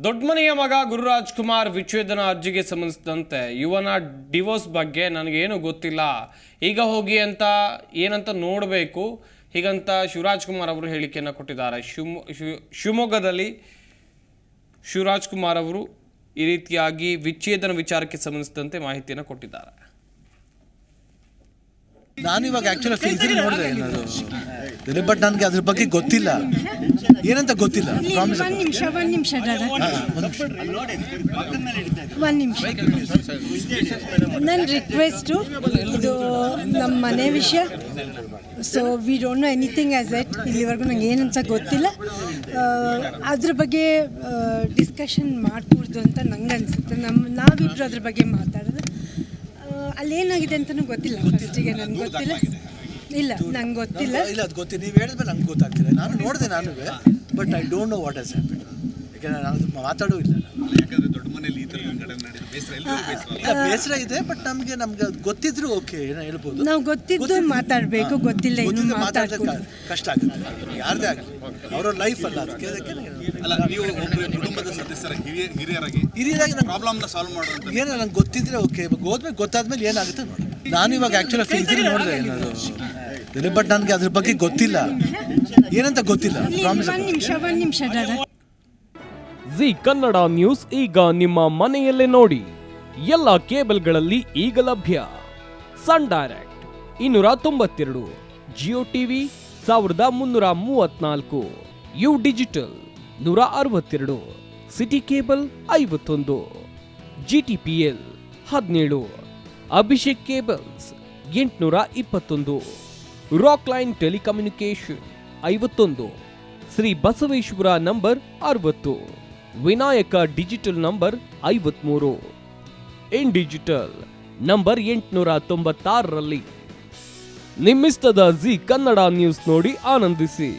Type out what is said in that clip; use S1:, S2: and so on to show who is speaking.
S1: ದೊಡ್ಡಮನೆಯ ಮಗ ಗುರುರಾಜ್ ಕುಮಾರ್ ವಿಚ್ಛೇದನ ಅರ್ಜಿಗೆ ಸಂಬಂಧಿಸಿದಂತೆ ಯುವನ ಡಿವೋರ್ಸ್ ಬಗ್ಗೆ ನನಗೇನು ಗೊತ್ತಿಲ್ಲ, ಈಗ ಹೋಗಿ ಅಂತ ಏನಂತ ನೋಡಬೇಕು ಹೀಗಂತ ಶಿವರಾಜ್ ಕುಮಾರ್ ಅವರು ಹೇಳಿಕೆಯನ್ನು ಕೊಟ್ಟಿದ್ದಾರೆ. ಶಿವಮೊಗ್ಗದಲ್ಲಿ ಶಿವರಾಜ್ ಕುಮಾರ್ ಅವರು ಈ ರೀತಿಯಾಗಿ ವಿಚ್ಛೇದನ ವಿಚಾರಕ್ಕೆ ಸಂಬಂಧಿಸಿದಂತೆ ಮಾಹಿತಿಯನ್ನು ಕೊಟ್ಟಿದ್ದಾರೆ.
S2: ನಾನು ಇವಾಗ ಆ್ಯಕ್ಚುಲಿ ಇದನ್ನು ನೋಡಿದೆ ಏನಾದ್ರು, ಬಟ್ ನನಗೆ ಅದ್ರ ಬಗ್ಗೆ ಗೊತ್ತಿಲ್ಲ, ಏನಂತ ಗೊತ್ತಿಲ್ಲ.
S3: ಒಂದು ನಿಮಿಷ ನನ್ನ ರಿಕ್ವೆಸ್ಟು, ಇದು ನಮ್ಮ ಮನೆ ವಿಷಯ. So we don't know anything as yet. ಇಲ್ಲಿವರೆಗೂ ನಂಗೆ ಏನಂತ ಗೊತ್ತಿಲ್ಲ. ಅದ್ರ ಬಗ್ಗೆ ಡಿಸ್ಕಷನ್ ಮಾಡ್ಕೂಡ್ದು ಅಂತ ನಂಗೆ ಅನಿಸುತ್ತೆ. ನಾವಿಬ್ರು ಅದ್ರ ಬಗ್ಗೆ ಮಾತಾಡೋದು. ಅಲ್ಲೇನಾಗಿದೆ ಅಂತಲೂ ಗೊತ್ತಿಲ್ಲ. ಫಸ್ಟಿಗೆ ನನಗೆ ಗೊತ್ತಿಲ್ಲ. ಇಲ್ಲ, ನಂಗೆ ಗೊತ್ತಿಲ್ಲ.
S2: ಇಲ್ಲ, ಅದು ಗೊತ್ತಿಲ್ಲ. ನೀವು ಹೇಳಿದ್ಮೇಲೆ ನಂಗೆ ಗೊತ್ತಾಗ್ತಿಲ್ಲ. ನಾನು ನೋಡಿದೆ, ನಾನು but I don't know what has happened. ಯಾಕೆಂದರೆ ನಾನು ಮಾತಾಡೂ ಇಲ್ಲ. ಬೇಸರ ಇದೆ, ಬಟ್ ನಮಗೆ ಅದು ಗೊತ್ತಿದ್ರು ಓಕೆ, ಏನೋ ಹೇಳ್ಬೋದು.
S3: ನಾವು ಗೊತ್ತಿದ್ದು ಮಾತಾಡಬೇಕು, ಗೊತ್ತಿಲ್ಲ ಏನು ಮಾತಾಡೋದು
S2: ಕಷ್ಟ ಆಗುತ್ತೆ. ಯಾರದೇ ಆಗಲಿ ಅವರ ಲೈಫ್ ಅಲ್ಲ. ಅದಕ್ಕೆ
S4: ನೀವು ಕುಟುಂಬದ ಸದಸ್ಯರ ಹಿರಿಯರಾಗಿ ಪ್ರಾಬ್ಲಮ್ನ ಸಾಲ್ವ್ ಮಾಡೋದು
S2: ಏನೋ ನಂಗೆ ಗೊತ್ತಿದ್ರೆ ಓಕೆ, ಹೋದ್ಮೇಲೆ ಗೊತ್ತಾದ್ಮೇಲೆ ಏನಾಗುತ್ತೆ ನೋಡಿ. ನಾನು ಇವಾಗ ಆ್ಯಕ್ಚುಲಿ ಇದನ್ನು ನೋಡಿದೆ ಏನಾದ್ರು, ಬಟ್ ನನಗೆ ಅದ್ರ ಬಗ್ಗೆ ಗೊತ್ತಿಲ್ಲ, ಏನಂತ ಗೊತ್ತಿಲ್ಲ.
S3: ಒಂದು ನಿಮಿಷ
S5: ಜಿ ಕನ್ನಡ ನ್ಯೂಸ್ ಈಗ ನಿಮ್ಮ ಮನೆಯಲ್ಲೇ ನೋಡಿ. ಎಲ್ಲ ಕೇಬಲ್ಗಳಲ್ಲಿ ಈಗ ಲಭ್ಯ. Sun Direct 292, Jio TV 1334, U digital 162, City Cable 51, GTPL 17, Abhishek cables 821, Rockline telecommunication 51, Shri Basaveshwara number 60, Vinayaka digital number 53, In digital number 896ರಲ್ಲಿ. ನಿಮ್ಮಿಸ್ತದ ಜಿ ಕನ್ನಡ ನ್ಯೂಸ್ ನೋಡಿ ಆನಂದಿಸಿ.